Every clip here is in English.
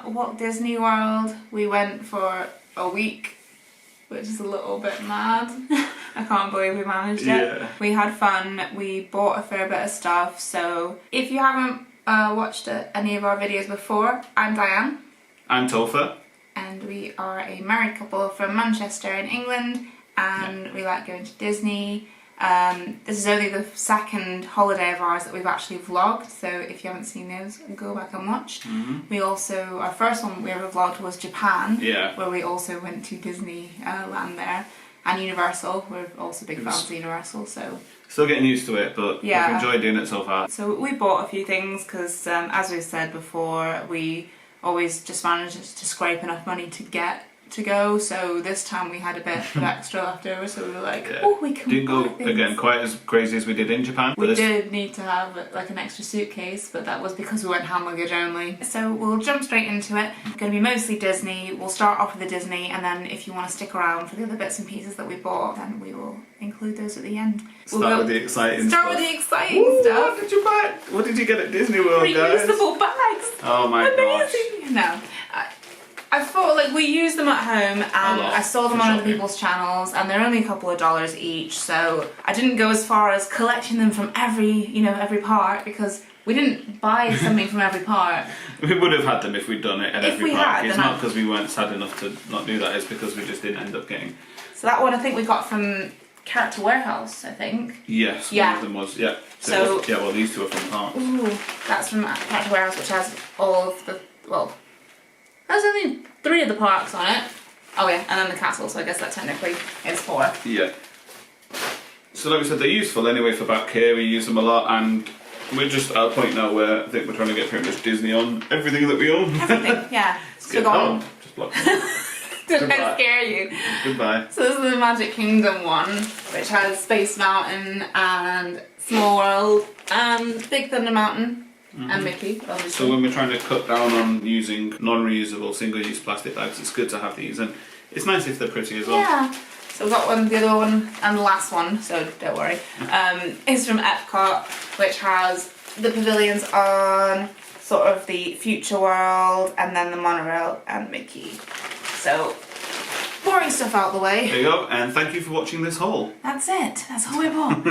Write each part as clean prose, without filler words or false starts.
Walt Disney World. We went for a week, which is a little bit mad. I can't believe we managed it. Yeah. We had fun. We bought a fair bit of stuff. So if you haven't watched any of our videos before, I'm Diane. I'm Topher. And we are a married couple from Manchester in England, and we like going to Disney. This is only the second holiday of ours that we've actually vlogged, so if you haven't seen those, go back and watch. We also, our first one we ever vlogged was Japan, where we also went to Disney land there, and Universal. We're also big fans of Universal, so... Still getting used to it, but we've enjoyed doing it so far. So we bought a few things, because as we've said before, we always just managed to scrape enough money to get to go, so this time we had a bit of extra left over, so we were like, oh, we can Didn't go, buy things. again, quite as crazy as we did in Japan. We did need to have like an extra suitcase, but that was because we went hand luggage only. So we'll jump straight into it. It's going to be mostly Disney. We'll start off with the Disney, and then if you want to stick around for the other bits and pieces that we bought, then we will include those at the end. Start with the exciting stuff. Start with the exciting stuff. What did you buy? What did you get at Disney World, guys? Reusable bags. Oh my gosh. Amazing. No. I thought, like, we use them at home, and I saw them on other people's channels, and they're only a couple of dollars each, so I didn't go as far as collecting them from every part, because we didn't buy something from every part. We would have had them if we'd done it at every park. It's not because we weren't sad enough to not do that, it's because we just didn't end up getting... So that one I think we got from Character Warehouse, I think. Yes, one of them was, yeah. So yeah, well, these two are from parks. Ooh, that's from Character Warehouse, which has all of the, well... There's only 3 of the parks on it. Oh yeah, and then the castle, so I guess that technically is 4. Yeah. So like we said, they're useful anyway for back here, we use them a lot, and we're just at a point now where I think we're trying to get pretty much Disney on everything that we own. Everything, yeah. Just block Didn't I scare you? Goodbye. So this is the Magic Kingdom one, which has Space Mountain and Small World and Big Thunder Mountain. And Mickey, obviously. So when we're trying to cut down on using non-reusable single-use plastic bags, it's good to have these, and it's nice if they're pretty as well. Yeah. So we've got one, the other one, and the last one, so don't worry, is from Epcot, which has the pavilions on sort of the Future World, and then the monorail and Mickey. So, boring stuff out the way. There you go, and thank you for watching this haul. That's it. That's all we bought.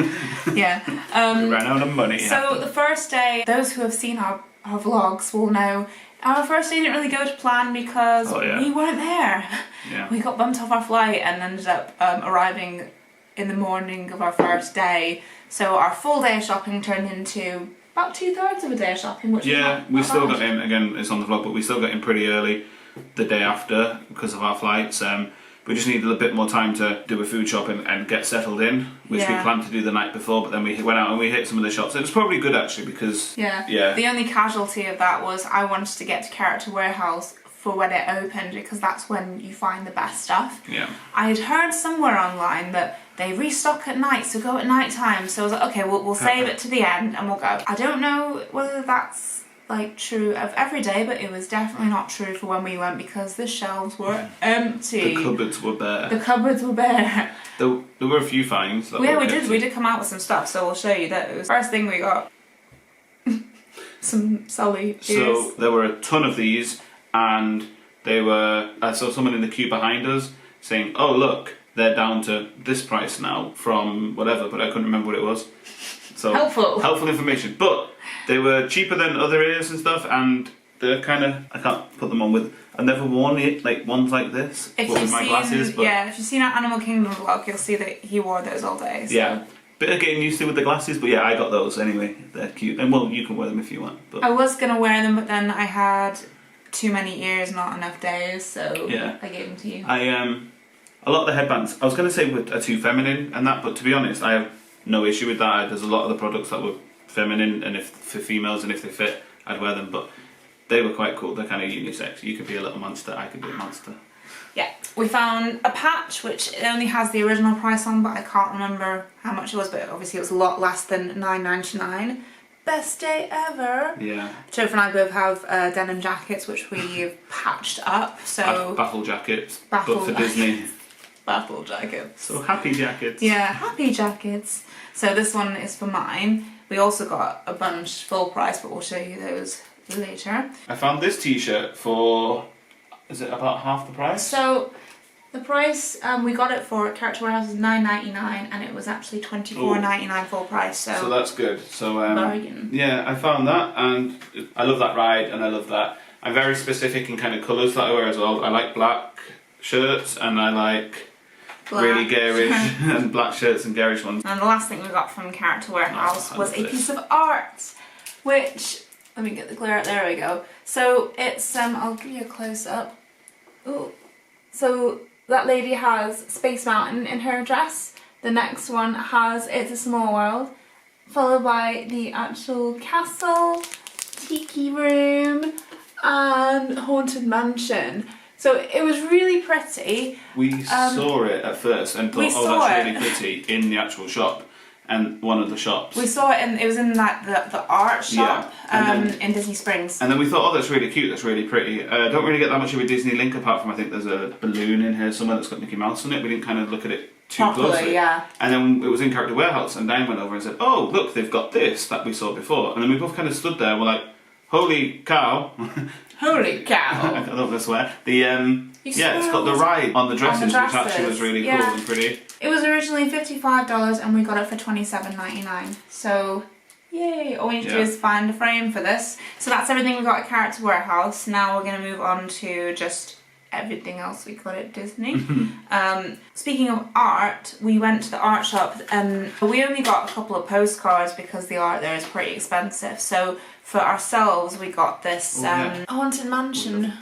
Yeah. We ran out of money. So the first day, those who have seen our vlogs will know, our first day didn't really go to plan because we weren't there. Yeah. We got bumped off our flight and ended up arriving in the morning of our first day. So our full day of shopping turned into about 2/3 of a day of shopping, which we still got in, again, it's on the vlog, but we still got in pretty early the day after because of our flights. We just needed a bit more time to do a food shop and get settled in, which we planned to do the night before, but then we went out and we hit some of the shops. It was probably good actually because... The only casualty of that was I wanted to get to Character Warehouse for when it opened because that's when you find the best stuff. Yeah. I had heard somewhere online that they restock at night, so go at night time. So I was like, okay, we'll save it to the end and we'll go. I don't know whether that's like true of every day, but it was definitely not true for when we went because the shelves were empty. The cupboards were bare. The cupboards were bare. There were a few finds. That we did come out with some stuff, so we'll show you those. First thing we got, some Sully ears. So there were a ton of these, and they were. I saw someone in the queue behind us saying, "Oh look, they're down to this price now from whatever," but I couldn't remember what it was. So helpful information, but they were cheaper than other ears and stuff, and they're kind of, I can't put them on with, I've never worn it, like ones like this, with my glasses. But yeah, if you've seen our Animal Kingdom vlog, you'll see that he wore those all day. So. Yeah, bit of getting used to with the glasses, but yeah, I got those anyway, they're cute, and well, you can wear them if you want. But I was going to wear them, but then I had too many ears, not enough days, so I gave them to you. A lot of the headbands, I was going to say are too feminine and that, but to be honest, I have no issue with that. There's a lot of the products that were feminine, and if for females, and if they fit, I'd wear them. But they were quite cool. They're kind of unisex. You could be a little monster. I could be a monster. Yeah. We found a patch which only has the original price on, but I can't remember how much it was. But obviously, it was a lot less than $9.99. Best day ever. Yeah. Topher and I both have denim jackets which we've patched up. So baffle jackets, but for Disney. Baffle jackets. So happy jackets. Yeah, happy jackets. So this one is for mine. We also got a bunch full price, but we'll show you those later. I found this t-shirt for, is it about half the price? So the price we got it for at Character Warehouse is $9.99 and it was actually $24.99 full price. So that's good. So bargain. yeah, I found that and I love that ride and I love that. I'm very specific in kind of colours that I wear as well. I like black shirts and I like really garish and black shirts and garish ones. And the last thing we got from Character Warehouse was a piece of art, which, let me get the glare out, there we go. So it's, I'll give you a close up. Ooh. So that lady has Space Mountain in her dress. The next one has It's a Small World, followed by the actual castle, tiki room, and Haunted Mansion. So it was really pretty. We saw it at first and thought, oh, that's really pretty in the actual shop. And one of the shops. We saw it in, it was in that the art shop in Disney Springs. And then we thought, oh, that's really cute, that's really pretty. Don't really get that much of a Disney link apart from I think there's a balloon in here somewhere that's got Mickey Mouse on it. We didn't kind of look at it too closely. Yeah. And then it was in Character Warehouse and Diane went over and said, oh, look, they've got this that we saw before. And then we both kind of stood there and were like, holy cow. Holy cow. I don't know swear. It's got the ride on the dresses, which actually was really cool and pretty. It was originally $55 and we got it for $27.99. So, yay! All we need to do is find a frame for this. So that's everything we got at Character Warehouse. Now we're going to move on to just everything else we got at Disney. Speaking of art, we went to the art shop and we only got a couple of postcards because the art there is pretty expensive. So for ourselves, we got this Haunted Mansion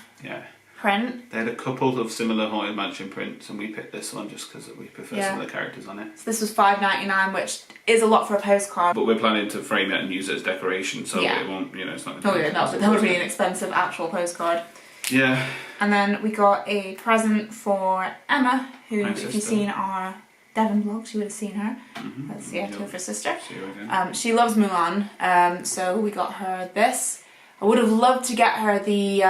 print. They had a couple of similar Haunted Mansion prints and we picked this one just because we prefer some of the characters on it. So this was $5.99, which is a lot for a postcard. But we're planning to frame it and use it as decoration, so it won't, it's not going to be but that would be an expensive actual postcard. Yeah. And then we got a present for Emma, who, if you've seen our Devon vlogs, you would have seen her. That's two of her sister. See her again. She loves Mulan, so we got her this. I would have loved to get her the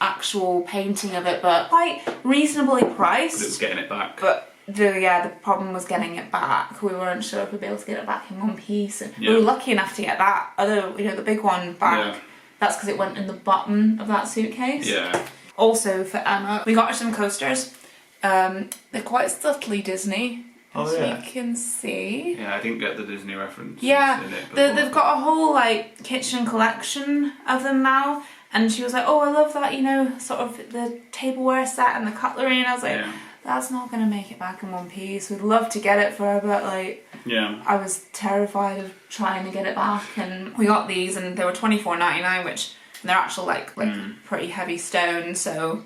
actual painting of it, but quite reasonably priced. But it was getting it back. But the problem was getting it back. We weren't sure if we'd be able to get it back in one piece. And we were lucky enough to get that other, the big one back. Yeah. That's because it went in the bottom of that suitcase. Yeah. Also for Emma, we got her some coasters. They're quite subtly Disney, as you can see. Yeah, I didn't get the Disney reference. Yeah, in it they've got a whole kitchen collection of them now. And she was like, oh, I love that, sort of the tableware set and the cutlery. And I was like, that's not going to make it back in one piece. We'd love to get it for her, but I was terrified of trying to get it back. And we got these and they were $24.99, which they're actual pretty heavy stone, so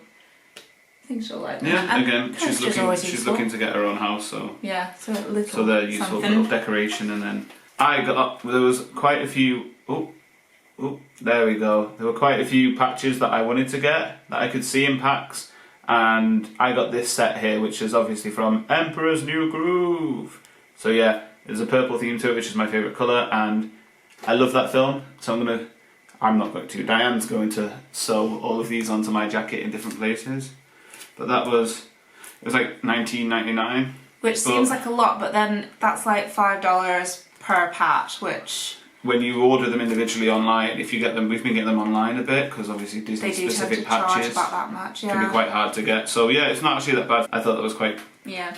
I think she'll like that. Yeah, and again, she's looking to get her own house, so so a little so they're useful little decoration. And then there was quite a few. Oh, there we go. There were quite a few patches that I wanted to get that I could see in packs, and I got this set here, which is obviously from Emperor's New Groove. So yeah, there's a purple theme to it, which is my favourite colour, and I love that film. So Diane's going to sew all of these onto my jacket in different places. But it was like $19.99. Which seems like a lot, but then that's like $5 per patch, which... When you order them individually online, if you get them, we've been getting them online a bit, because obviously Disney specific patches about that much, can be quite hard to get. So yeah, it's not actually that bad. I thought that was quite Meanwhile,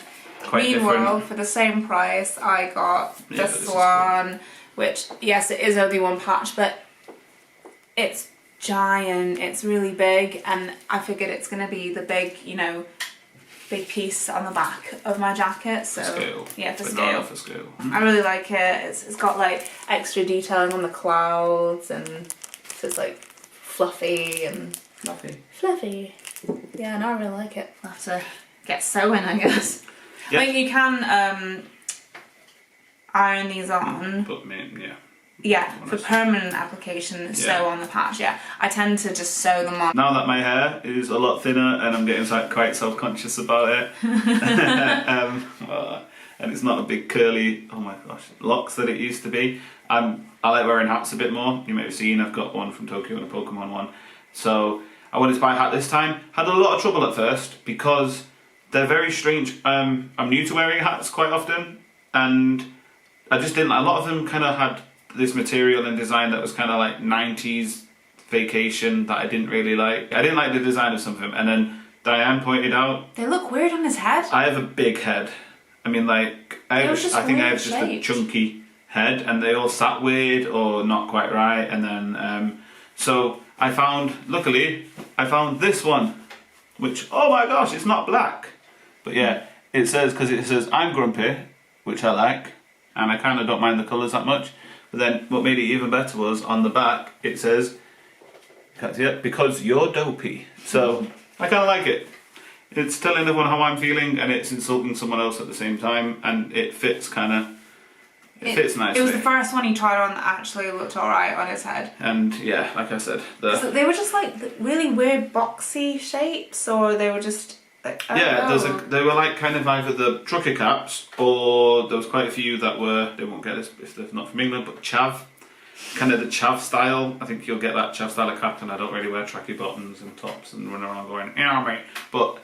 different. For the same price, I got this one, cool. Which, yes, it is only one patch, but it's giant, it's really big, and I figured it's going to be the big, big piece on the back of my jacket. So for scale. Yeah, for but scale. Not for scale. I really like it. It's got extra detailing on the clouds, and it's fluffy and fluffy. Yeah, no, I really like it. I'll have to get sewing, I guess. Yep. I mean, you can iron these on. But for permanent application, sew on the patch. Yeah, I tend to just sew them on. Now that my hair is a lot thinner and I'm getting quite self-conscious about it, and it's not a big curly, oh my gosh, locks that it used to be. I like wearing hats a bit more. You may have seen I've got one from Tokyo and a Pokemon one. So I wanted to buy a hat this time. Had a lot of trouble at first because they're very strange. I'm new to wearing hats quite often, and I just didn't. A lot of them kind of had this material and design that was kind of 90s Vacation that I didn't really like. I didn't like the design of some of them, and then Diane pointed out They look weird on his head. I have a big head. I mean, like I think I have just a chunky head, and they all sat weird or not quite right. And then so luckily I found this one, which, oh my gosh, it's not black, but yeah, it says I'm grumpy, which I like, and I kind of don't mind the colours that much. But then what made it even better was on the back it says, can't see it, because you're dopey. So I kind of like it. It's telling everyone how I'm feeling, and it's insulting someone else at the same time, and it fits fits nicely. It was the first one he tried on that actually looked alright on his head. And yeah, like I said, so they were just like really weird boxy shapes, or they were just like, they were like kind of either the trucker caps, or there was quite a few that were, they won't get this if they're not from England, but chav. Kind of the chav style. I think you'll get that chav style of cap, and I don't really wear tracky bottoms and tops and run around going, yeah, mate. But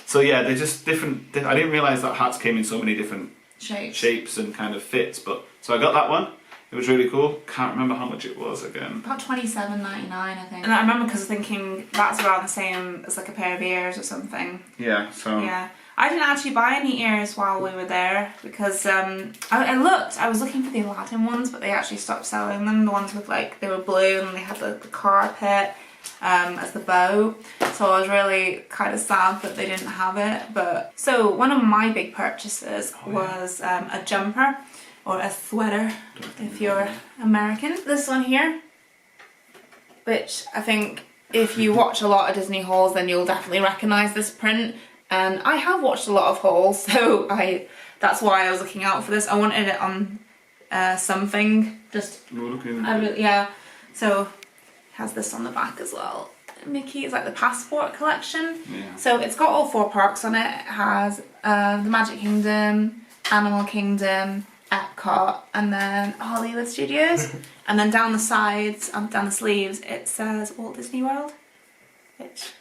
so yeah, they're just different. I didn't realise that hats came in so many different shapes and kind of fits. But so I got that one. It was really cool. Can't remember how much it was again. About $27.99, I think. And I remember because thinking that's around the same as like a pair of ears or something. Yeah. So yeah. I didn't actually buy any ears while we were there because I was looking for the Aladdin ones, but they actually stopped selling them. The ones with like, they were blue and they had the carpet as the bow. So I was really kind of sad that they didn't have it. But so one of my big purchases was a jumper or a sweater if you're American. This one here, which I think if you watch a lot of Disney hauls then you'll definitely recognise this print. And I have watched a lot of hauls, so that's why I was looking out for this. I wanted it on something, just yeah. So it has this on the back as well. Mickey is like the passport collection. Yeah. So it's got all 4 parks on it. It has the Magic Kingdom, Animal Kingdom, Epcot, and then Hollywood Studios. And then down the sides, down the sleeves, it says Walt Disney World, which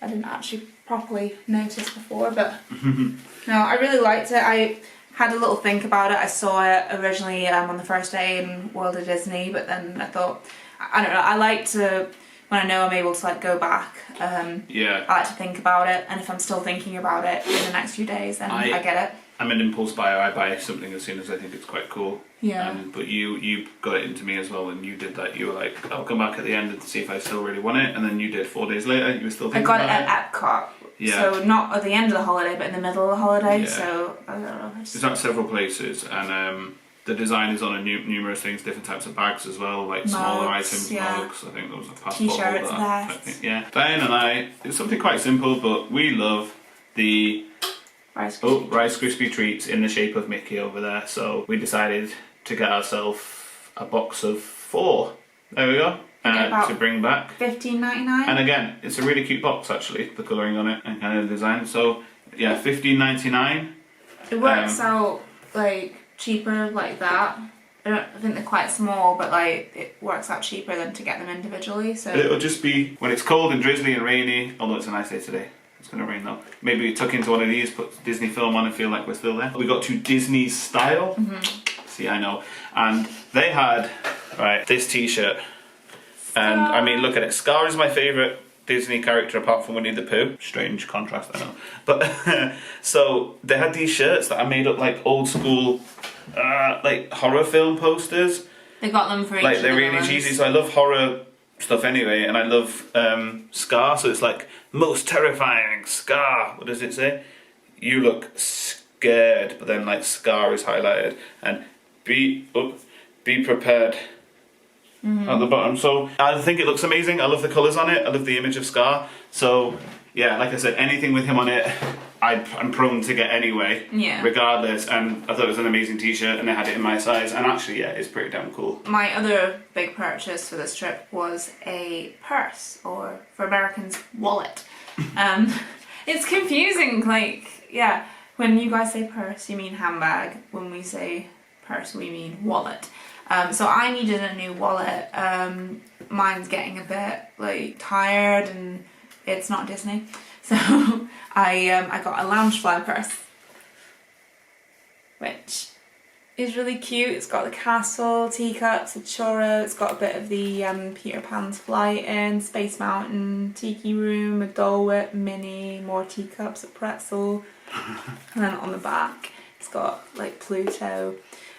I didn't actually properly notice before, but no, I really liked it. I had a little think about it. I saw it originally on the first day in World of Disney, but then I thought, I don't know, I like to, when I know I'm able to like go back, I like to think about it, and if I'm still thinking about it in the next few days, then I get it. I'm an impulse buyer. I buy something as soon as I think it's quite cool. Yeah. But you got it into me as well, and you did that. You were like, I'll come back at the end and see if I still really want it. And then you did 4 days later. You were still thinking about it. I got it at Epcot. Yeah. So not at the end of the holiday, but in the middle of the holiday. Yeah. So I don't know. It's at several places, and the design is on numerous things, different types of bags as well, like smaller items, mugs. I think there was a passport T-shirts, holder. vests. Yeah. Diane and I, it's something quite simple, but we love the Rice Krispie treats in the shape of Mickey over there. So we decided to get ourselves a box of 4. There we go. To bring back. $15.99. And again, it's a really cute box actually, the colouring on it and kind of the design. So yeah, $15.99. It works out like cheaper like that. I think they're quite small, but like it works out cheaper than to get them individually. So it'll just be when it's cold and drizzly and rainy. Although it's a nice day today. It's going to rain though. Maybe tuck into one of these, put Disney film on and feel like we're still there. We got to Disney's Style. See, I know. And they had, this t-shirt. And I mean, look at it. Scar is my favourite Disney character apart from Winnie the Pooh. Strange contrast, I know. But, so they had these shirts that are made up like old school, like horror film posters. They got them for each like they're really cheesy, so I love horror stuff anyway, and I love Scar, so it's like most terrifying Scar. What does it say? You look scared, but then like Scar is highlighted, and be prepared at the bottom. So I think it looks amazing. I love the colours on it. I love the image of Scar. So yeah, like I said, anything with him on it, I'm prone to get anyway. Yeah. Regardless, and I thought it was an amazing t-shirt, and they had it in my size, and actually, yeah, it's pretty damn cool. My other big purchase for this trip was a purse, or for Americans, wallet. It's confusing, like, yeah, when you guys say purse, you mean handbag. When we say purse, we mean wallet. So I needed a new wallet. Mine's getting a bit like tired, and it's not Disney. So I got a Loungefly purse, which is really cute. It's got the castle, teacups, a churro. It's got a bit of the Peter Pan's Flight in, Space Mountain, Tiki Room, a Dole Whip, Minnie, more teacups, a pretzel. And then on the back, it's got like Pluto.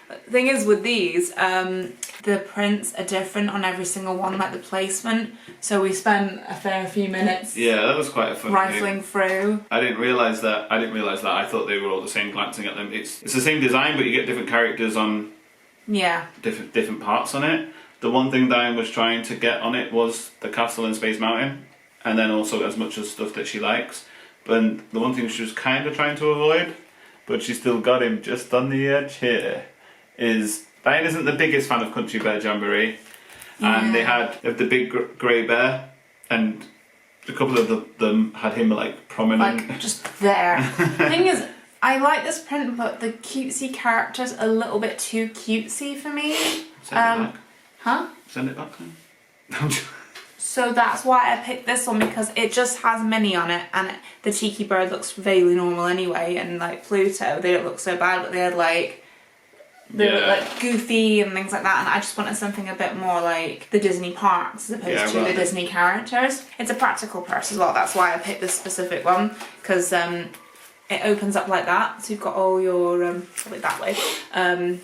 The thing is with these, the prints are different on every single one, like the placement. So we spent a fair few minutes. Yeah, that was quite a fun rifling game. Through. I didn't realise that. I thought they were all the same. Glancing at them, it's the same design, but you get different characters on. Yeah. Different parts on it. The one thing Diane was trying to get on it was the castle and Space Mountain, and then also as much as stuff that she likes. But the one thing she was kind of trying to avoid, but she still got him just on the edge here, is Diane isn't the biggest fan of Country Bear Jamboree, and they had the big grey bear, and a couple of them had him like prominent, like just there. The thing is, I like this print, but the cutesy character's a little bit too cutesy for me. Send it back. Huh? Send it back then. So that's why I picked this one, because it just has Minnie on it, and the Tiki Bird looks vaguely normal anyway, and like Pluto, they don't look so bad, but they had like they look like goofy and things like that, and I just wanted something a bit more like the Disney parks as opposed to the Disney characters. It's a practical purse as well, that's why I picked this specific one, because it opens up like that, so you've got all your, probably that way,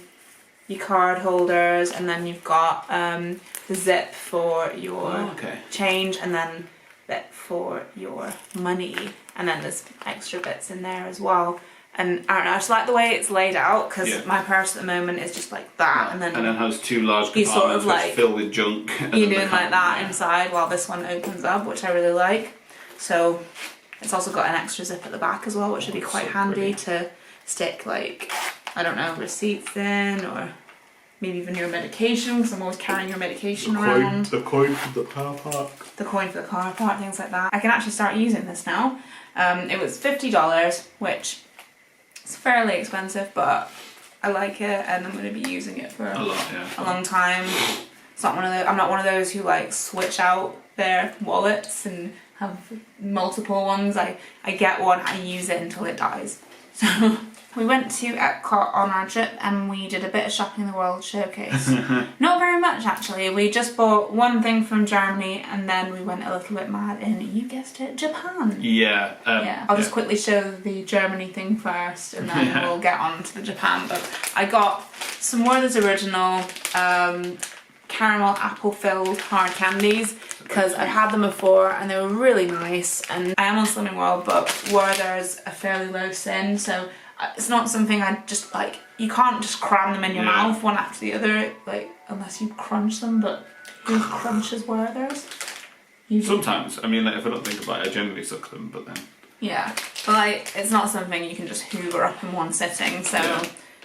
your card holders, and then you've got the zip for your change, and then bit for your money, and then there's extra bits in there as well. And I don't know, I just like the way it's laid out, because my purse at the moment is just like that, and then has two large you compartments sort of like filled with junk. You're doing like that inside, while this one opens up, which I really like. So it's also got an extra zip at the back as well, which would be quite handy to stick like, I don't know, receipts in, or maybe even your medication, because I'm always carrying your medication around. The coin for the car park. The coin for the car park, things like that. I can actually start using this now. It was $50, which is fairly expensive, but I like it, and I'm going to be using it for a long time. It's not one of those, I'm not one of those who like switch out their wallets and have multiple ones. I get one, I use it until it dies. So we went to Epcot on our trip, and we did a bit of shopping in the World Showcase. Not very much actually. We just bought one thing from Germany, and then we went a little bit mad in, you guessed it, Japan. I'll just quickly show the Germany thing first, and then we'll get on to the Japan. But I got some Werther's Original caramel apple filled hard candies, because I've had them before and they were really nice, and I am on Slimming World, but Werther's a fairly low sin, so it's not something I just like, you can't just cram them in your mouth one after the other, like, unless you crunch them, but who crunches Werther's? Sometimes, I mean, like, if I don't think about it, I generally suck them, but then. Yeah, but like, it's not something you can just hoover up in one sitting, so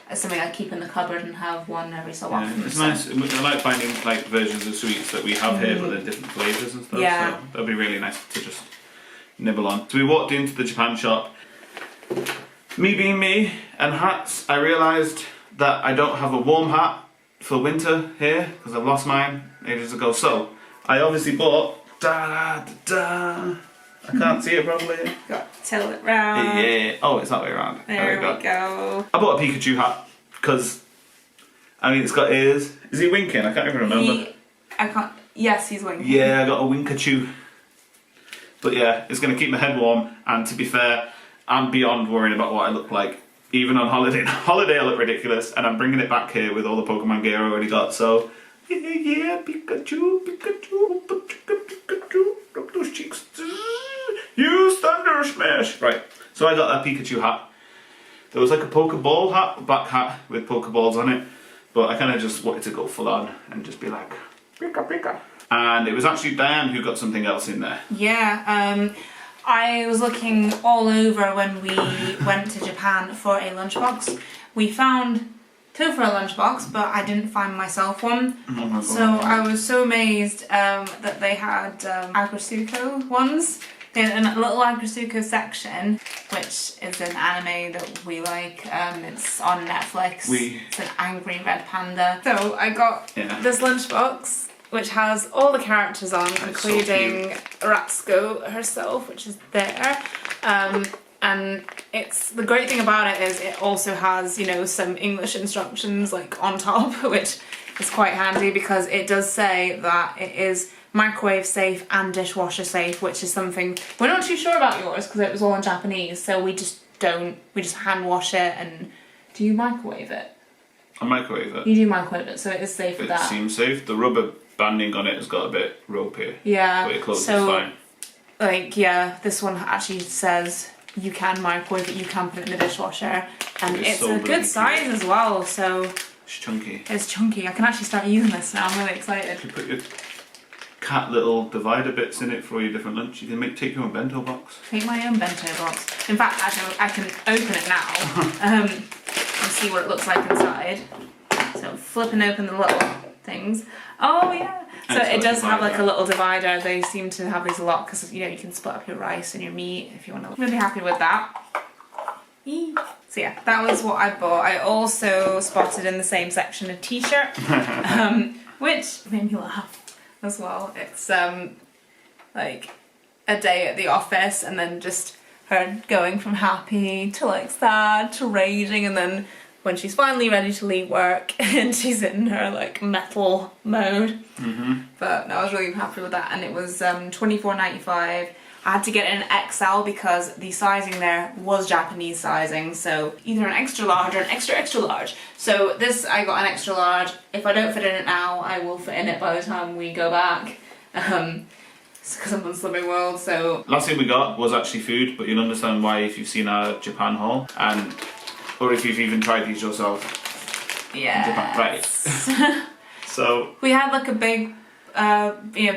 it's something I keep in the cupboard and have one every so often. It's nice. I like finding like versions of sweets that we have here, but they're different flavours and stuff. Yeah. So that'd be really nice to just nibble on. So we walked into the Japan shop. Me being me and hats, I realised that I don't have a warm hat for winter here because I've lost mine ages ago. So I obviously bought I can't see it properly. Got to tilt it round. Yeah. Oh, it's that way around. There we go. I bought a Pikachu hat because, I mean, it's got ears. Is he winking? I can't even remember. Yes, he's winking. Yeah, I got a Winkachu. But yeah, it's going to keep my head warm. And to be fair, I'm beyond worrying about what I look like. Even on holiday. Holiday I look ridiculous. And I'm bringing it back here with all the Pokemon gear I already got. So, yeah, Pikachu, Pikachu, Pikachu. Look those cheeks. Use Thunder Smash! Right, so I got a Pikachu hat. There was like a Pokeball hat, black hat with Pokeballs on it, but I kind of just wanted to go full on and just be like, Pika Pika. And it was actually Diane who got something else in there. Yeah, I was looking all over when we went to Japan for a lunchbox. We found two for a lunchbox, but I didn't find myself one. Oh my God. So I was so amazed that they had Aggretsuko ones. They had a little Aggretsuko section, which is an anime that we like. It's on Netflix. It's an angry red panda. So I got this lunchbox, which has all the characters on, including Ratsuko herself, which is there. And it's the great thing about it is it also has, you know, some English instructions like on top, which is quite handy because it does say that it is microwave safe and dishwasher safe, which is something we're not too sure about yours because it was all in Japanese, so we just hand wash it. And do you microwave it? I microwave it. You do microwave it, so it is safe for that. It seems safe. The rubber banding on it has got a bit ropey. Yeah. But it closes so, fine. Like, yeah, this one actually says you can microwave it, you can put it in the dishwasher, and it's so a good size as well, so it's chunky. it's chunky. I can actually start using this now, I'm really excited. You put your cat little divider bits in it for all your different lunch. You can take your own bento box. Make my own bento box. In fact, I can open it now and see what it looks like inside. So flipping open the little things. Oh yeah. So it does have like a little divider. They seem to have these a lot because, you know, you can split up your rice and your meat if you want to. I'm really happy with that. So yeah, that was what I bought. I also spotted in the same section a t-shirt, which made me laugh as well. It's like a day at the office and then just her going from happy to like sad to raging, and then when she's finally ready to leave work and she's in her like metal mode. But no, I was really happy with that, and it was $24.95. I had to get an XL because the sizing there was Japanese sizing, so either an extra large or an extra large. So this, I got an extra large. If I don't fit in it now, I will fit in it by the time we go back. Because I'm on Slimming World, so... Last thing we got was actually food, but you'll understand why if you've seen our Japan haul, and or if you've even tried these yourself. Yeah. Japan. Right. So... We had like a big,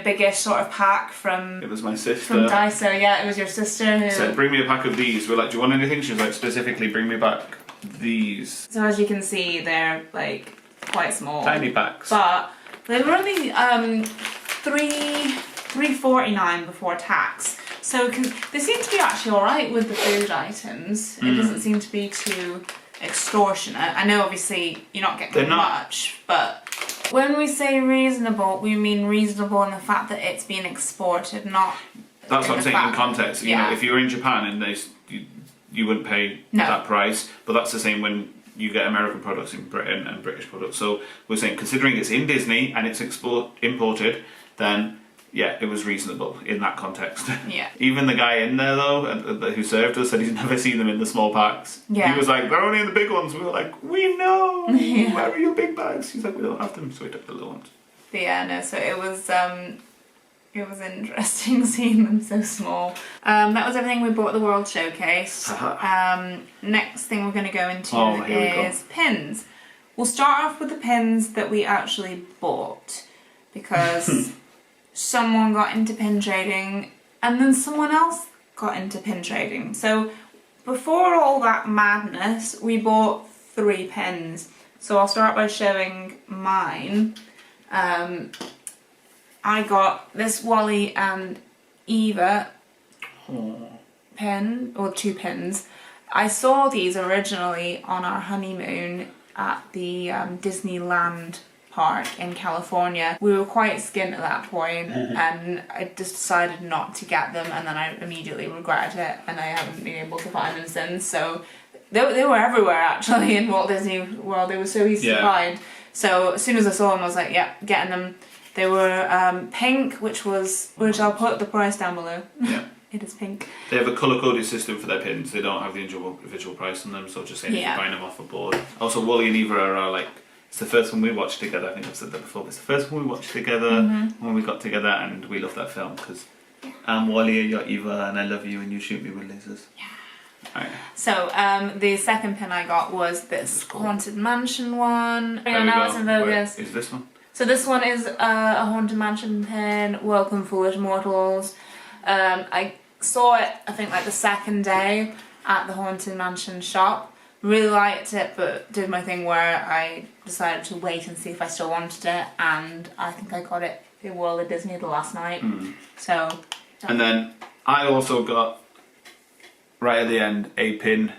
biggish sort of pack from... It was my sister. From Daiso, yeah, it was your sister who... Said, bring me a pack of these. We're like, do you want anything? She was like, specifically, bring me back these. So as you can see, they're like quite small. Tiny packs. But they were only $3.49 before tax. So they seem to be actually alright with the food items. It doesn't seem to be too extortionate. I know obviously you're not getting much, but when we say reasonable, we mean reasonable in the fact that it's being exported, not... That's what I'm saying in context. You know, if you were in Japan and you wouldn't pay that price, but that's the same when you get American products in Britain and British products. So we're saying, considering it's in Disney and it's imported, then yeah, it was reasonable in that context. Yeah. Even the guy in there though, who served us, said he's never seen them in the small packs. Yeah. He was like, they're only in the big ones. We were like, we know. Yeah. Where are your big bags? He's like, we don't have them, so we took the little ones. But yeah, no. So it was interesting seeing them so small. That was everything we bought at the World Showcase. Next thing we're going to go into is pins. We'll start off with the pins that we actually bought because someone got into pin trading and then someone else got into pin trading. So before all that madness, we bought 3 pins. So I'll start by showing mine. I got this Wally and Eva pin, or 2 pins. I saw these originally on our honeymoon at the Disneyland park in California. We were quite skint at that point, and I just decided not to get them, and then I immediately regretted it, and I haven't been able to find them since. So they were everywhere actually in Walt Disney World. They were so easy to find. So as soon as I saw them, I was like, yeah, getting them. They were pink, which I'll put the price down below. Yeah. It is pink. They have a colour-coded system for their pins. They don't have the individual price on them, so just saying if you're buying them off a board. Also, Wally and Eva are like, it's the first one we watched together. I think I've said that before. It's the first one we watched together when we got together, and we love that film because I'm Wally and you're Eva, and I love you and you shoot me with lasers. Yeah. Right. So the second pin I got was this Haunted Mansion one. Now it's in Vegas. Is this one? So this one is a Haunted Mansion pin. Welcome, foolish mortals. I saw it, I think, like the second day at the Haunted Mansion shop. Really liked it, but did my thing where I decided to wait and see if I still wanted it, and I think I got it in World of Disney the last night. So. And then I also got, right at the end, a pin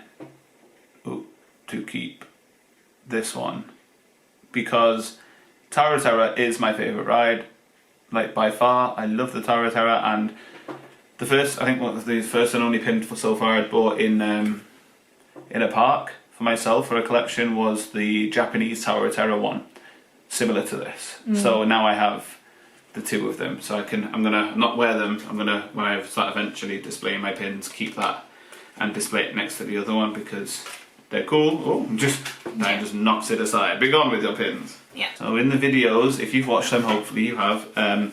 to keep this one because Tower is my favourite ride, like by far. I love the Tower, and The first, I think, one of the first and only pin for so far I'd bought in a park for myself for a collection was the Japanese Tower of Terror one, similar to this. So now I have the two of them. So I'm gonna not wear them. I'm gonna, when I start eventually displaying my pins, keep that and display it next to the other one because they're cool. Oh, that just knocks it aside. Be gone with your pins. Yeah. So in the videos, if you've watched them, hopefully you have,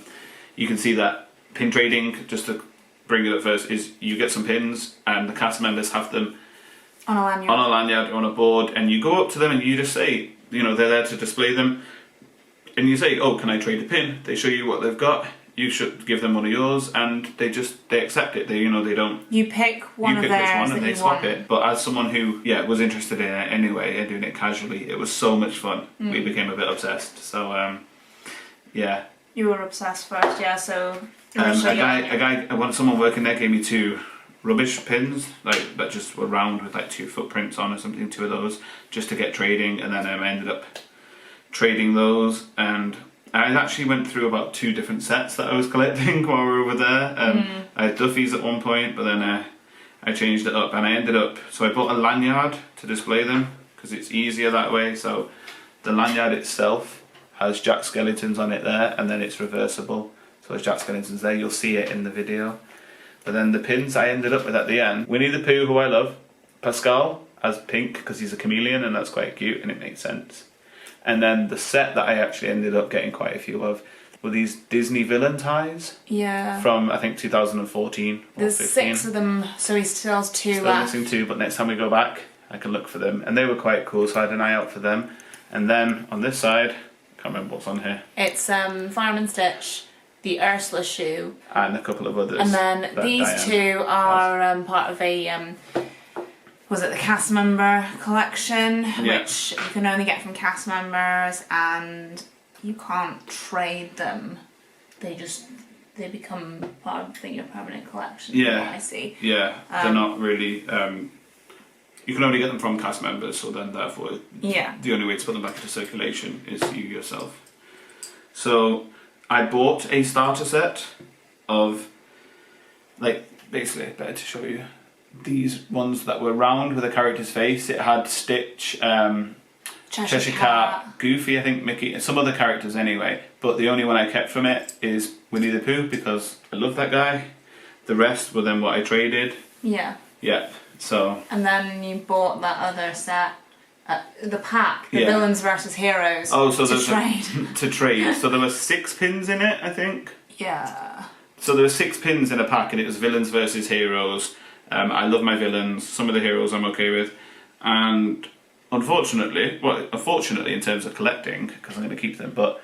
you can see that pin trading, just to bring it up first, is you get some pins and the cast members have them on a lanyard. On a lanyard, on a board, and you go up to them and you just say, you know, they're there to display them, and you say, oh, can I trade a pin? They show you what they've got. You should give them one of yours, and they accept it. They don't. You pick one of theirs which one, that and they you swap want. it. But as someone who, was interested in it anyway and doing it casually, it was so much fun. We became a bit obsessed. So, yeah. You were obsessed first, yeah. So someone working there gave me 2 rubbish pins, like that just were round with like 2 footprints on or something, 2 of those, just to get trading, and then I ended up trading those, and I actually went through about 2 different sets that I was collecting while we were over there. I had Duffy's at one point, but then I changed it up, and so I bought a lanyard to display them, because it's easier that way. So the lanyard itself has Jack Skellingtons on it there, and then it's reversible. So there's Jack Skellingtons there, you'll see it in the video. But then the pins I ended up with at the end, Winnie the Pooh, who I love, Pascal as pink because he's a chameleon and that's quite cute and it makes sense. And then the set that I actually ended up getting quite a few of were these Disney villain ties. Yeah. From I think 2014 or There's 15. 6 of them, so he still has 2 Still left. missing 2, but next time we go back I can look for them. And they were quite cool, so I had an eye out for them. And then on this side, I can't remember what's on here. It's Fireman Stitch, the Ursula shoe, and a couple of others. and then these Diane 2 are part of a was it the cast member collection, which you can only get from cast members, and you can't trade them. They become part of your permanent collection. Yeah. From what I see. Yeah, they're not really. You can only get them from cast members, so then therefore, the only way to put them back into circulation is you yourself. So I bought a starter set of, basically, better to show you, these ones that were round with a character's face. It had Stitch, Cheshire Cat, Goofy, I think, Mickey, some other characters anyway, but the only one I kept from it is Winnie the Pooh because I love that guy. The rest were then what I traded. Yeah. Yeah, so. And then you bought that other set, the pack, the Villains versus Heroes. Oh, so to trade. To trade. So there were 6 pins in it, I think. Yeah. So there were 6 pins in a pack, and it was Villains versus Heroes. I love my villains. Some of the heroes I'm okay with, and unfortunately in terms of collecting, because I'm going to keep them. But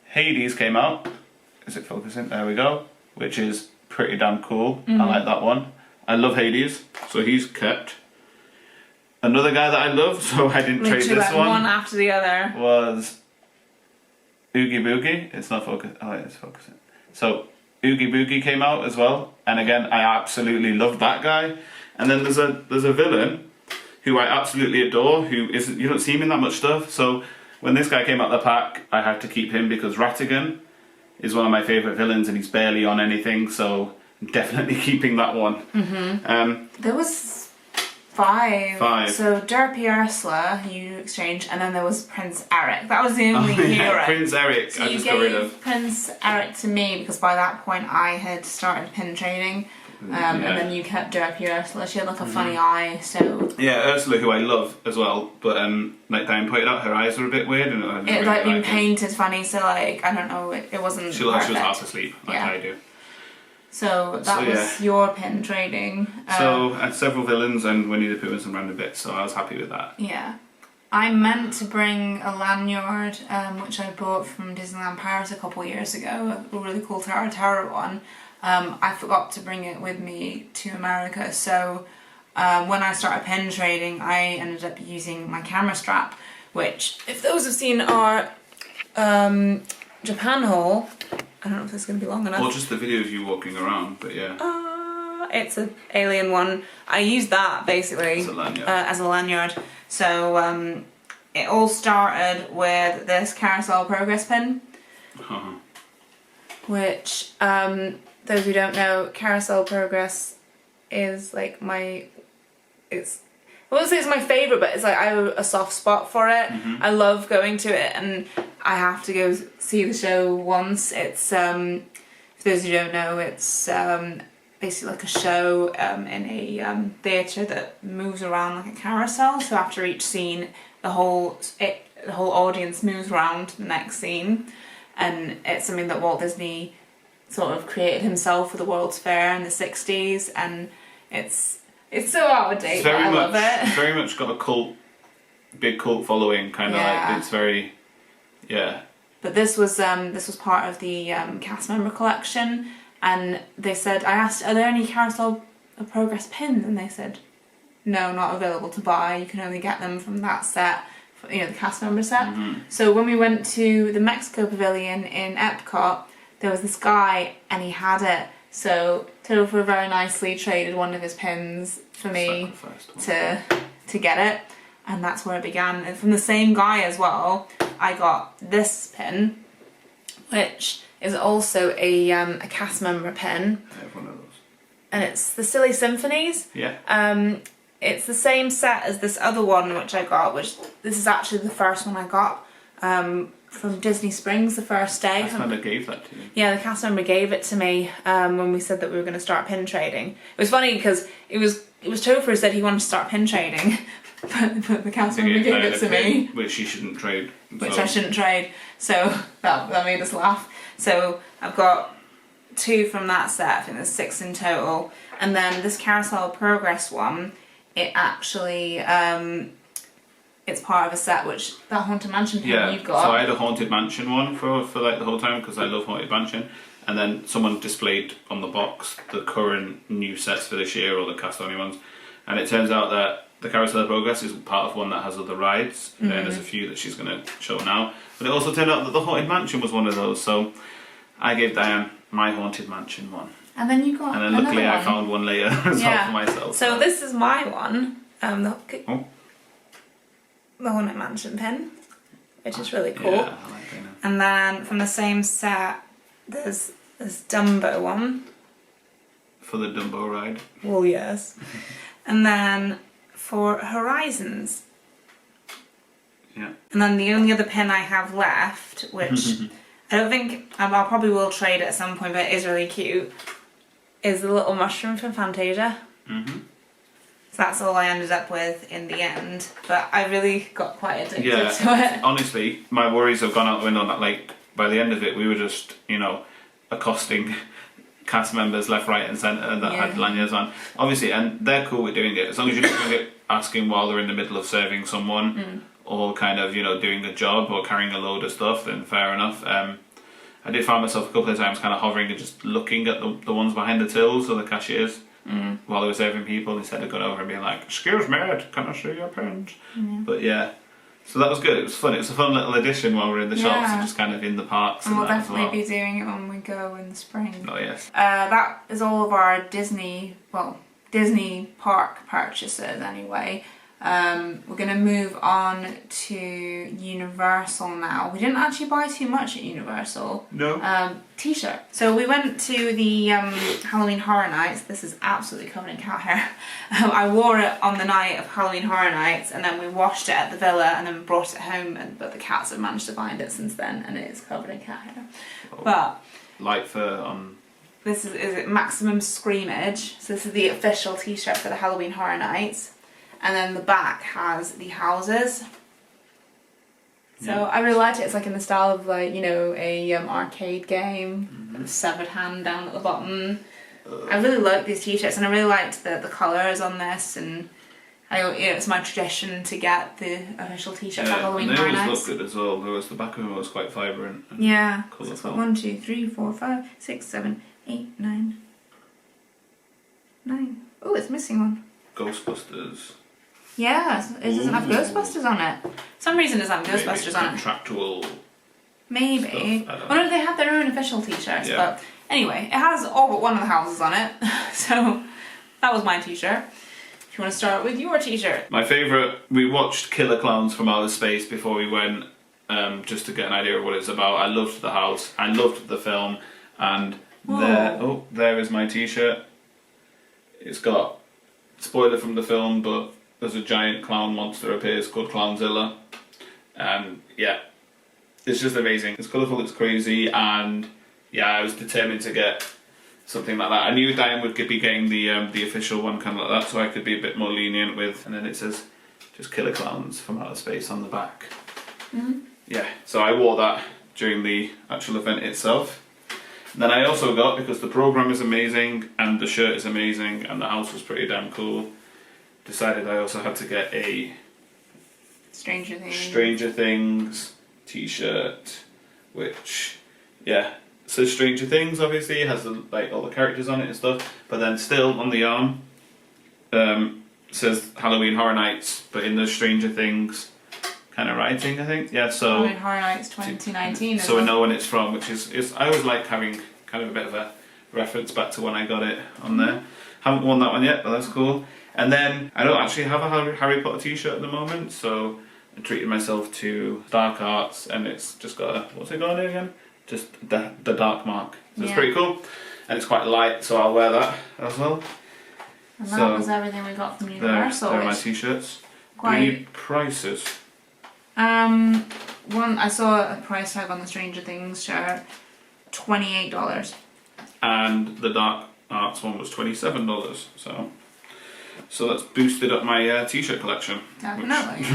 Hades came out. Is it focusing? There we go. Which is pretty damn cool. I like that one. I love Hades, so he's kept. Another guy that I love, so I didn't trade this one after the other, was Oogie Boogie. It's not focusing. Oh, it's focusing. So Oogie Boogie came out as well, and again I absolutely loved that guy. And then there's a villain who I absolutely adore, who isn't, you don't see him in that much stuff. So when this guy came out of the pack, I had to keep him because Ratigan is one of my favourite villains, and he's barely on anything. So I'm definitely keeping that one. There was 5. 5. So Derpy Ursula you exchanged, and then there was Prince Eric. That was the only hero. Prince Eric. So I just got rid of. Prince Eric to me because by that point I had started pin trading, and then you kept Derpy Ursula. She had like a funny eye, so. Yeah, Ursula, who I love as well, but like Diane pointed out, her eyes were a bit weird, and I didn't it really like been it. painted funny, so like I don't know, it wasn't. She was perfect. half asleep, like I do. So that was your pin trading. So I had several villains and Winnie the Pooh and some random bits, so I was happy with that. Yeah. I meant to bring a lanyard, which I bought from Disneyland Paris a couple of years ago, a really cool Tower of Terror one. I forgot to bring it with me to America, so when I started pin trading, I ended up using my camera strap, which, if those have seen our Japan haul, I don't know if this is going to be long enough. Or just the video of you walking around, but yeah. It's an alien one. I used that basically as a lanyard. So it all started with this Carousel Progress pin, which those who don't know, Carousel Progress is like it's, I wouldn't say it's my favourite, but it's like I have a soft spot for it. I love going to it, and I have to go see the show once. It's, for those who don't know, it's basically like a show in a theatre that moves around like a carousel. So after each scene, the whole audience moves around to the next scene, and it's something that Walt Disney sort of created himself for the World's Fair in the 60s, and it's so out of date, but I love it. It's very much got a big cult following, kind of like, it's very, yeah. But this was part of the cast member collection, and they said, I asked, are there any Carousel of Progress pins? And they said, no, not available to buy. You can only get them from that set, you know, the cast member set. So when we went to the Mexico Pavilion in Epcot, there was this guy and he had it. So Topher very nicely traded one of his pins for me to get it, and that's where it began. And from the same guy as well, I got this pin, which is also a cast member pin. I have one of those. And it's the Silly Symphonies. Yeah. It's the same set as this other one which I got, which this is actually the first one I got from Disney Springs the first day. Cast member gave that to you? Yeah, the cast member gave it to me when we said that we were going to start pin trading. It was funny because it was Topher who said he wanted to start pin trading, but the cast member gave it to me. Which you shouldn't trade. Which I shouldn't trade. So that made us laugh. So I've got 2 from that set, I think there's 6 in total. And then this Carousel Progress one, it actually, it's part of a set which, that Haunted Mansion pin you've got. So I had a Haunted Mansion one for like the whole time because I love Haunted Mansion. And then someone displayed on the box the current new sets for this year, or the cast only ones. And it turns out that the Carousel of Progress is part of one that has other rides. And there's a few that she's going to show now. But it also turned out that the Haunted Mansion was one of those. So I gave Diane my Haunted Mansion one. And then you got And then luckily I found one later as well for myself. So this is my one. The Haunted Mansion pin, which is really cool. Yeah, I like it. And then from the same set, there's this Dumbo one. For the Dumbo ride. Oh yes. And then for Horizons. Yeah. And then the only other pin I have left, which I don't think I'll probably will trade at some point, but it is really cute, is the little mushroom from Fantasia. So that's all I ended up with in the end, but I really got quite addicted to it. Honestly, my worries have gone out the window. Like, by the end of it, we were just, you know, accosting cast members left, right and centre that had lanyards on. Obviously, and they're cool with doing it, as long as you're not doing it asking while they're in the middle of serving someone, or kind of, you know, doing a job or carrying a load of stuff, then fair enough. I did find myself a couple of times kind of hovering and just looking at the ones behind the tills, or the cashiers, while they were serving people, instead of going over and being like, excuse me, can I see your pens? But yeah, so that was good. It was fun. It was a fun little addition while we're in the shops and just kind of in the parks. And we'll that definitely be doing it when we go in the spring. Oh yes. That is all of our Disney park purchases anyway. We're going to move on to Universal now. We didn't actually buy too much at Universal. No. T-shirt. So we went to the Halloween Horror Nights. This is absolutely covered in cat hair. I wore it on the night of Halloween Horror Nights, and then we washed it at the villa and then brought it home, but the cats have managed to find it since then, and it is covered in cat hair. Oh. But Light fur on. this is it Maximum Screamage. So this is the official T-shirt for the Halloween Horror Nights. And then the back has the houses. So I really liked it. It's like in the style of, like, you know, a arcade game, severed hand down at the bottom. I really like these t-shirts, and I really liked the colours on this. And it's my tradition to get the official t-shirt for Halloween Horror Nights. They always look good as well. The back of them was quite vibrant. And So it's got 1, 2, 3, 4, 5, 6, 7, 8, 9. Oh, it's missing one. Ghostbusters. Yeah, it doesn't have Ghostbusters on it. For some reason it doesn't have Ghostbusters on it. Contractual. Maybe. Stuff, Well, no, they have their own official t-shirts, Yeah. but anyway, it has all but one of the houses on it. So that was my t-shirt. If you want to start with your t-shirt. My favourite, we watched Killer Clowns from Outer Space before we went, just to get an idea of what it's about. I loved the house, I loved the film, and There is my t-shirt. It's got, spoiler from the film, but there's a giant clown monster appears called Clownzilla. And yeah, it's just amazing. It's colourful, it's crazy, and yeah, I was determined to get something like that. I knew Diane would be getting the official one kind of like that, so I could be a bit more lenient with, and then it says just killer clowns from outer space on the back. Mm-hmm. Yeah, so I wore that during the actual event itself. And then I also got, because the program is amazing and the shirt is amazing and the house was pretty damn cool, decided I also had to get a Stranger Things t-shirt, which, yeah, says Stranger Things, obviously, it has like all the characters on it and stuff, but then still on the arm says Halloween Horror Nights, but in the Stranger Things kind of writing, I think. Yeah, so Halloween Horror Nights 2019. So we know when it's from, which is I always like having kind of a bit of a reference back to when I got it on there. Haven't worn that one yet, but that's cool. And then I don't actually have a Harry Potter t-shirt at the moment, so I treated myself to Dark Arts, and it's just got a, what's it got on it again? Just the Dark Mark. So it's pretty cool, and it's quite light, so I'll wear that as well. And that was everything we got from Universal. There are my t-shirts. Quite... Any prices? One, I saw a price tag on the Stranger Things shirt, $28. And the Dark Arts one was $27. So that's boosted up my t-shirt collection. Definitely.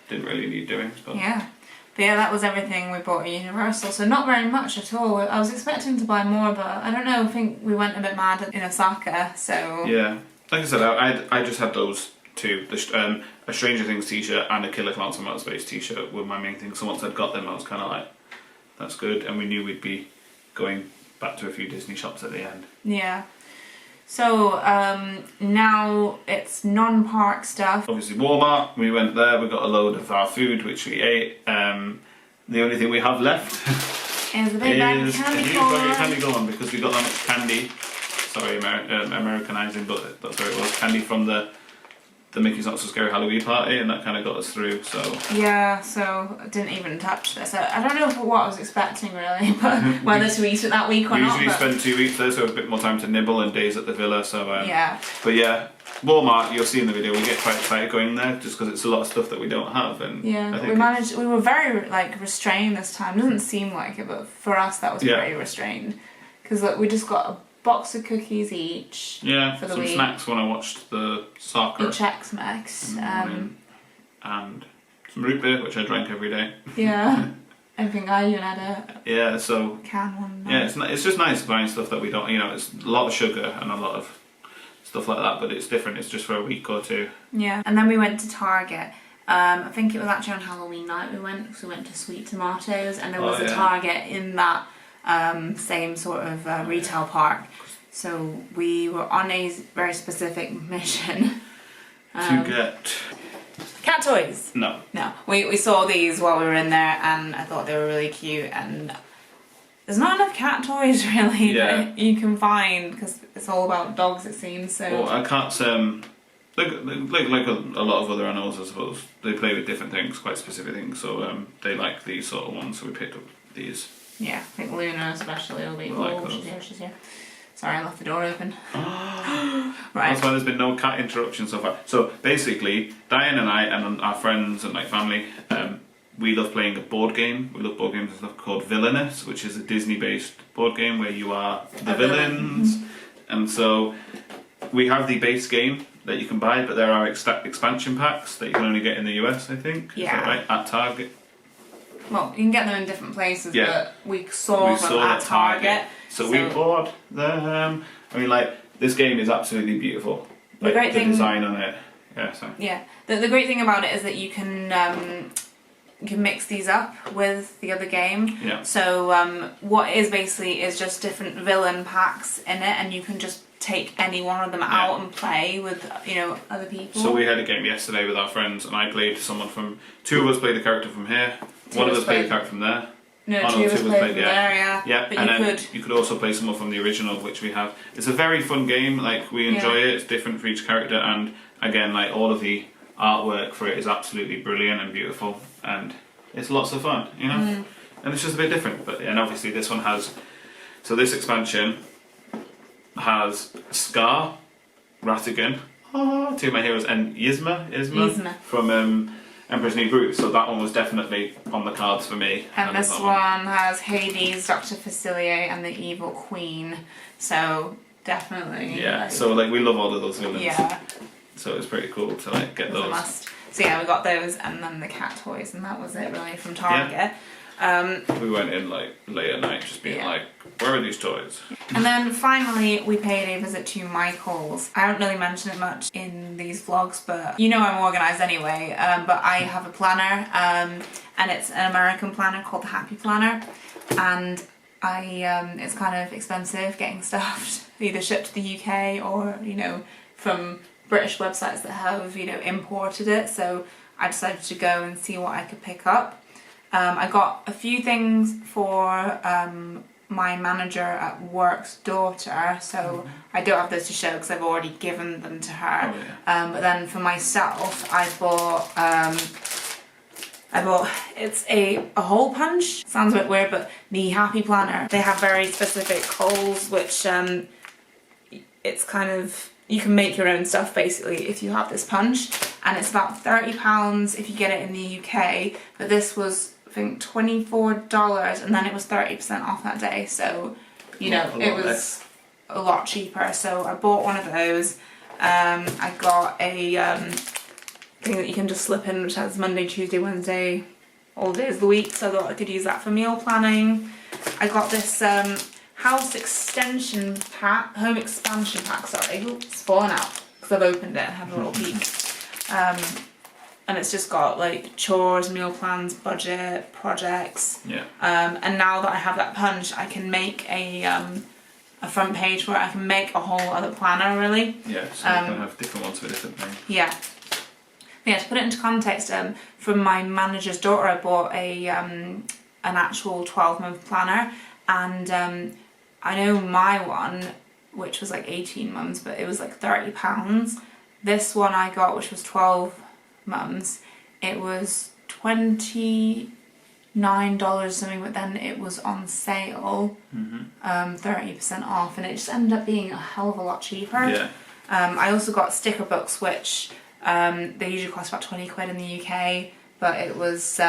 Didn't really need doing. But yeah. But yeah, that was everything we bought at Universal, so not very much at all. I was expecting to buy more, but I don't know, I think we went a bit mad in Osaka, so... Yeah. Like I said, I just had those two. A Stranger Things t-shirt and a Killer Clowns from Outer Space t-shirt were my main thing. So once I'd got them, I was kind of like, that's good. And we knew we'd be going back to a few Disney shops at the end. Yeah. So now it's non-park stuff. Obviously Walmart, we went there, we got a load of our food which we ate. The only thing we have left is the big bag of candy corn. Candy corn, because we got that much candy. Sorry, Americanizing, but that's where it was. Candy from the Mickey's Not So Scary Halloween party, and that kind of got us through, so... Yeah, so I didn't even touch this. I don't know what I was expecting, really, but whether to eat it that week or not. We usually spend 2 weeks there, so a bit more time to nibble and days at the villa, so... yeah. But yeah, Walmart, you'll see in the video, we get quite excited going there, just because it's a lot of stuff that we don't have, and... Yeah, I think we were very, restrained this time. Doesn't seem like it, but for us that was pretty restrained. Because we just got a box of cookies each. Yeah, for the some week. Snacks when I watched the soccer. Each X-Max. And some root beer, which I drank every day. Yeah. I think I even had a can one night. Yeah, it's just nice buying stuff that we don't, it's a lot of sugar and a lot of stuff like that, but it's different, it's just for a week or two. Yeah, and then we went to Target. I think it was actually on Halloween night we went, because we went to Sweet Tomatoes, and there was a Target in that same sort of retail park. So we were on a very specific mission. To get... cat toys! No. We saw these while we were in there, and I thought they were really cute, and there's not enough cat toys really that you can find, because it's all about dogs, it seems. So well, I can't like a lot of other animals, I suppose, they play with different things, quite specific things, so they like these sort of ones, so we picked up these. Yeah, I think Luna especially will be... she's here. Sorry, I left the door open. Right. That's why there's been no cat interruption so far. So basically, Diane and I and our friends and family, we love playing a board game. We love board games and stuff called Villainous, which is a Disney-based board game where you are the villains. And so we have the base game that you can buy, but there are expansion packs that you can only get in the US, I think. Yeah. Is that right? At Target. Well, you can get them in different places, but we saw them at Target. So we bought them. I mean, this game is absolutely beautiful. The great thing, design on it. Yeah, sorry. Yeah. The great thing about it is that you can mix these up with the other game. Yeah. So what is basically is just different villain packs in it, and you can just take any one of them out and play with other people. So we had a game yesterday with our friends, and I played someone from... Two of us played a character from here. One of us played a character from there. No, two of us played from there, yeah. Yeah, but you could also play someone from the original, which we have. It's a very fun game, we enjoy it, it's different for each character, and again, all of the artwork for it is absolutely brilliant and beautiful, and it's lots of fun, And it's just a bit different, and obviously this one has So this expansion has Scar, Ratigan, two of my heroes, and Yzma from Emperor's New Groove. So that one was definitely on the cards for me. And this one has Hades, Dr. Facilier, and the Evil Queen. So definitely. Yeah. So like we love all of those villains. Yeah. So it was pretty cool to like get those. A must. So yeah, we got those, and then the cat toys, and that was it really from Target. We went in like late at night, just being like, where are these toys? And then finally, we paid a visit to Michael's. I don't really mention it much in these vlogs, but you know I'm organised anyway. But I have a planner, and it's an American planner called the Happy Planner, and it's kind of expensive getting stuff either shipped to the UK or from British websites that have imported it. So I decided to go and see what I could pick up. I got a few things for my manager at work's daughter, so I don't have those to show because I've already given them to her. Oh, yeah. But then for myself, I bought it's a hole punch. Sounds a bit weird, but the Happy Planner, they have very specific holes, which it's kind of, you can make your own stuff basically if you have this punch, and it's about £30 if you get it in the UK, but this was I think $24, and then it was 30% off that day, so it was a lot cheaper. So I bought one of those. I got a thing that you can just slip in, which has Monday, Tuesday, Wednesday, all days of the week, so I thought I could use that for meal planning. I got this house extension pack, home expansion pack, sorry. Oops, it's fallen out because I've opened it and had a little peek. And it's just got like chores, meal plans, budget, projects. Yeah. And now that I have that punch, I can make a front page where I can make a whole other planner really. Yeah, so you can have different ones for different things. Yeah. Yeah, to put it into context, from my manager's daughter, I bought an actual 12-month planner, and I know my one, which was like 18 months, but it was like £30. This one I got, which was 12 months, it was $29 something, but then it was on sale, 30% off, and it just ended up being a hell of a lot cheaper. Yeah. I also got sticker books, which they usually cost about 20 quid in the UK, but it was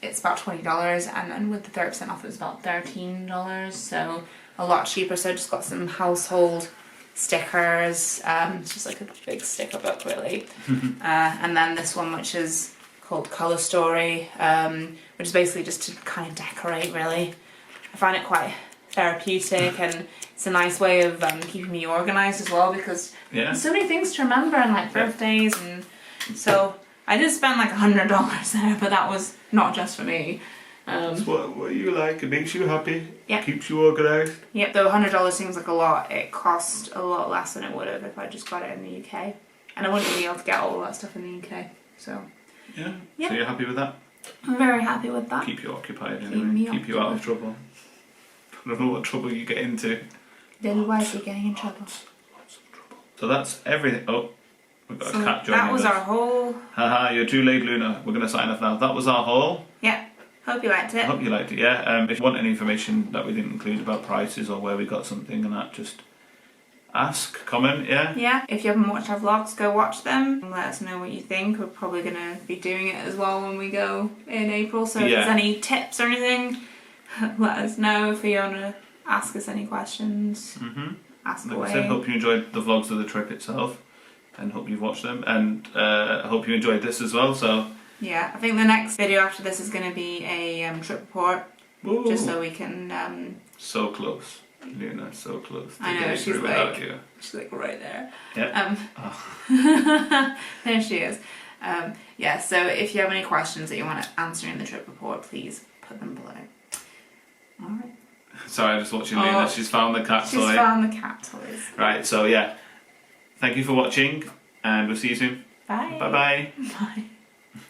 it's about $20, and then with the 30% off it was about $13, so a lot cheaper. So I just got some household stickers, it's just like a big sticker book really. And then this one, which is called Colour Story, which is basically just to kind of decorate really. I find it quite therapeutic, and it's a nice way of keeping me organised as well, because there's so many things to remember, and like birthdays, and so I did spend like $100 there, but that was not just for me. It's what you like, it makes you happy, Yep. keeps you organised. Yep, though $100 seems like a lot, it cost a lot less than it would have if I just got it in the UK. And I wouldn't be able to get all that stuff in the UK, so. Yeah, Yep. So you're happy with that? I'm very happy with that. Keep you occupied Keep anyway, me keep you out of trouble. I don't know what trouble you get into. Little wisely getting in trouble. So that's everything. Oh, we've got So a cat joining us. that was our haul. Haha, you're too late, Luna. We're going to sign off now. That was our haul. Yeah, hope you liked I it. hope you liked it, yeah. If you want any information that we didn't include about prices or where we got something and that, just ask, comment, yeah? Yeah, if you haven't watched our vlogs, go watch them. Let us know what you think. We're probably going to be doing it as well when we go in April. So if there's any tips or anything, let us know. If you want to ask us any questions, ask away. Like I said, hope you enjoyed the vlogs of the trip itself, and hope you've watched them, and I hope you enjoyed this as well, so... Yeah, I think the next video after this is going to be a trip report, Ooh. just so we can... So close. Luna, so close. I know, she's like right there. Yeah. There she is. Yeah, so if you have any questions that you want to answer in the trip report, please put them below. Alright. Sorry, I'm just watching Luna. She's found the cat toy. She's found the cat toys. Right, so yeah. Thank you for watching, and we'll see you soon. Bye. Bye-bye. Bye.